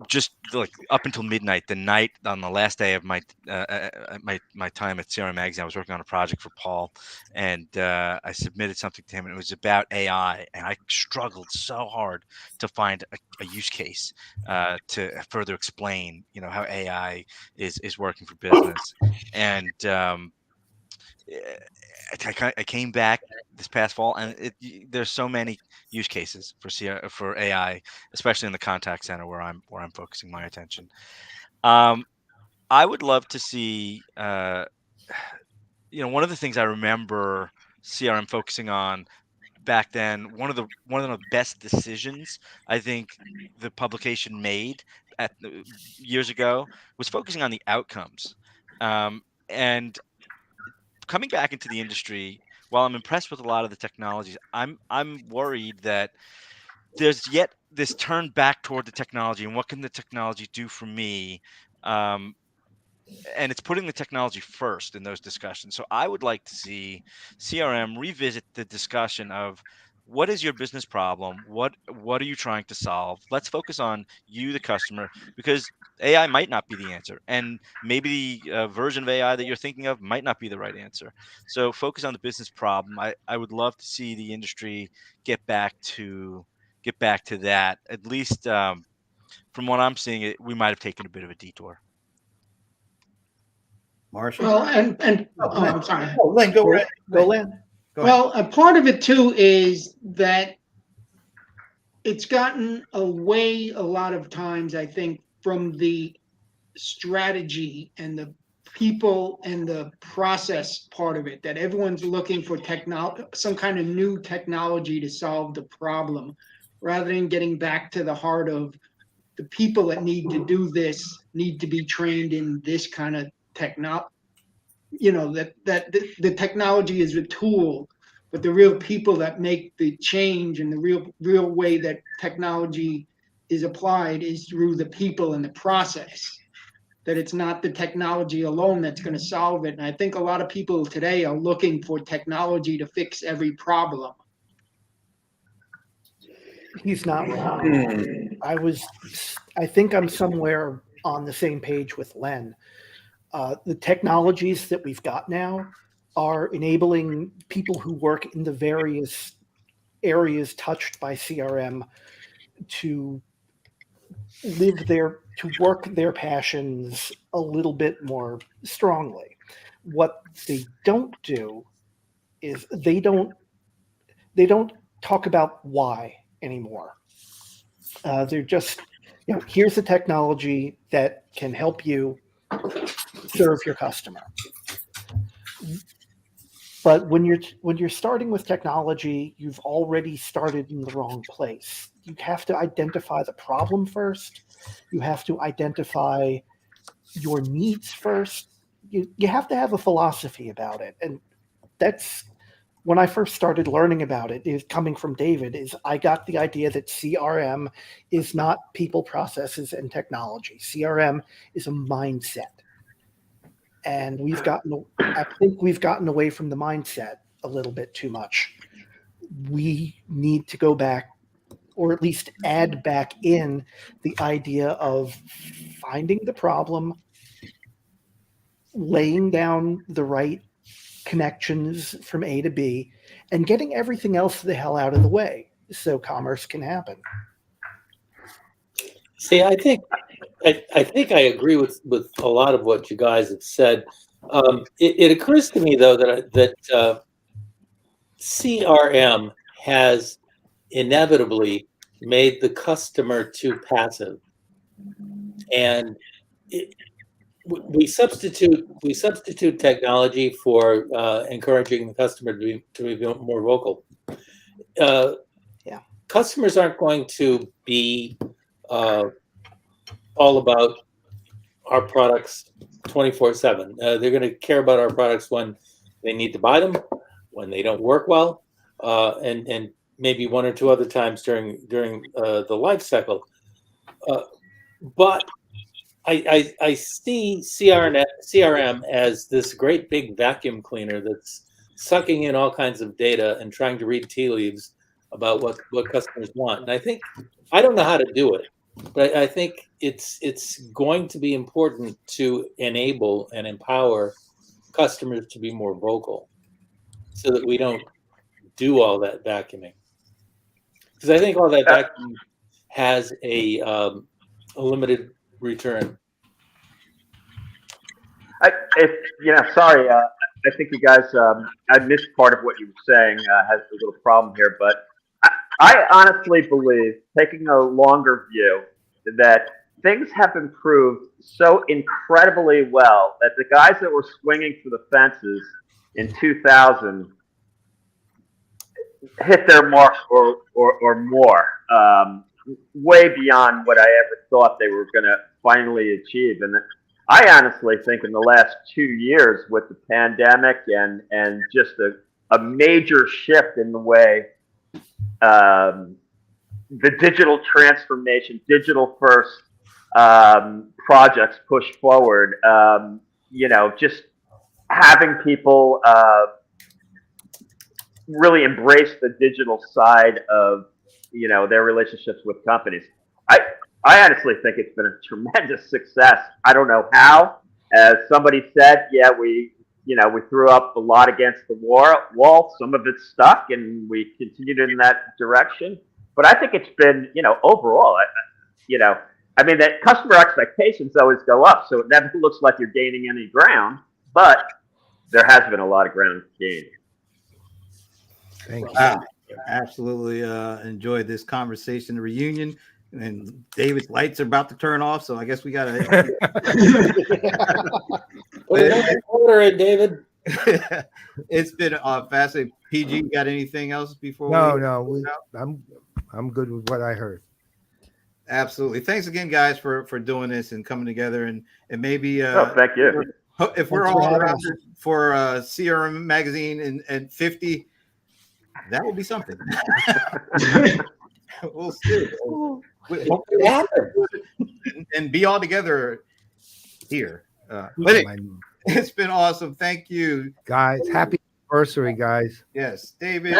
just like up until midnight, the night on the last day of my time at CRM Magazine, I was working on a project for Paul, and I submitted something to him, and it was about AI, and I struggled so hard to find a use case to further explain, how AI is working for business, and I came back this past fall, and there's so many use cases for AI, especially in the contact center where I'm focusing my attention. I would love to see, one of the things I remember CRM focusing on back then. One of the best decisions I think the publication made years ago was focusing on the outcomes, and coming back into the industry, while I'm impressed with a lot of the technologies, I'm worried that there's yet this turn back toward the technology and what can the technology do for me? Um, and it's putting the technology first in those discussions. So I would like to see CRM revisit the discussion of what is your business problem? What are you trying to solve? Let's focus on you, the customer, because AI might not be the answer, and maybe the version of AI that you're thinking of might not be the right answer. So focus on the business problem. I would love to see the industry get back to that. At least from what I'm seeing, we might have taken a bit of a detour. Marshall? Well, and Oh, I'm sorry. Oh, Len, go ahead. Go, Len. Go ahead. Well, a part of it too is that it's gotten away a lot of times, I think, from the strategy and the people and the process part of it, that everyone's looking for some kind of new technology to solve the problem, rather than getting back to the heart of the people that need to do this need to be trained in this kind of technology. That the technology is a tool, but the real people that make the change and the real way that technology is applied is through the people and the process. That it's not the technology alone that's going to solve it. And I think a lot of people today are looking for technology to fix every problem. He's not wrong. I think I'm somewhere on the same page with Len. The technologies that we've got now are enabling people who work in the various areas touched by CRM to work their passions a little bit more strongly. What they don't do is they don't talk about why anymore. They're just, here's a technology that can help you serve your customer. But when you're starting with technology, you've already started in the wrong place. You have to identify the problem first. You have to identify your needs first. You have to have a philosophy about it, and that's when I first started learning about it, is coming from David, is I got the idea that CRM is not people, processes, and technology. CRM is a mindset. And I think we've gotten away from the mindset a little bit too much. We need to go back, or at least add back in the idea of finding the problem, laying down the right connections from A to B, and getting everything else the hell out of the way so commerce can happen. See, I think I agree with a lot of what you guys have said. It occurs to me though that CRM has inevitably made the customer too passive, and we substitute technology for encouraging the customer to be more vocal. Customers aren't going to be all about our products 24/7. They're going to care about our products when they need to buy them, when they don't work well, and maybe one or two other times during the life cycle. But I see CRM as this great big vacuum cleaner that's sucking in all kinds of data and trying to read tea leaves about what customers want. And I don't know how to do it, but I think it's going to be important to enable and empower customers to be more vocal, so that we don't do all that vacuuming. Because I think all that vacuuming has a limited return. Sorry. I think you guys, I missed part of what you were saying. Has a little problem here, but I honestly believe, taking a longer view, that things have improved so incredibly well that the guys that were swinging for the fences in 2000 hit their mark or more, way beyond what I ever thought they were going to finally achieve. And I honestly think in the last 2 years, with the pandemic and just a major shift in the way the digital transformation, digital first projects push forward, just having people really embrace the digital side of their relationships with companies. I honestly think it's been a tremendous success. I don't know how. As somebody said, we threw up a lot against the wall. Some of it stuck, and we continued in that direction. But I think it's been, overall, that customer expectations always go up, so it never looks like you're gaining any ground. But there has been a lot of ground gained. Thank you. Wow. Absolutely enjoyed this conversation, the reunion. And David's lights are about to turn off, so I guess we gotta Put it in order, David. It's been fascinating. PG, got anything else before? I'm good with what I heard. Absolutely. Thanks again, guys, for doing this and coming together, and maybe thank you. If we're all around for CRM Magazine and 50, that will be something. We'll see. And be all together here. But it's been awesome. Thank you, guys. Happy anniversary, guys. Yes, David.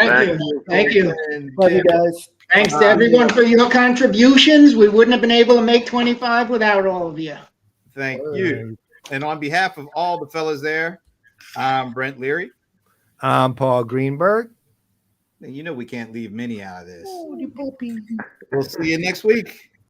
Thank you. Love you guys. Thanks to everyone for your contributions. We wouldn't have been able to make 25 without all of you. Thank you. And on behalf of all the fellas there, I'm Brent Leary. I'm Paul Greenberg. And we can't leave Minnie out of this. We'll see you next week.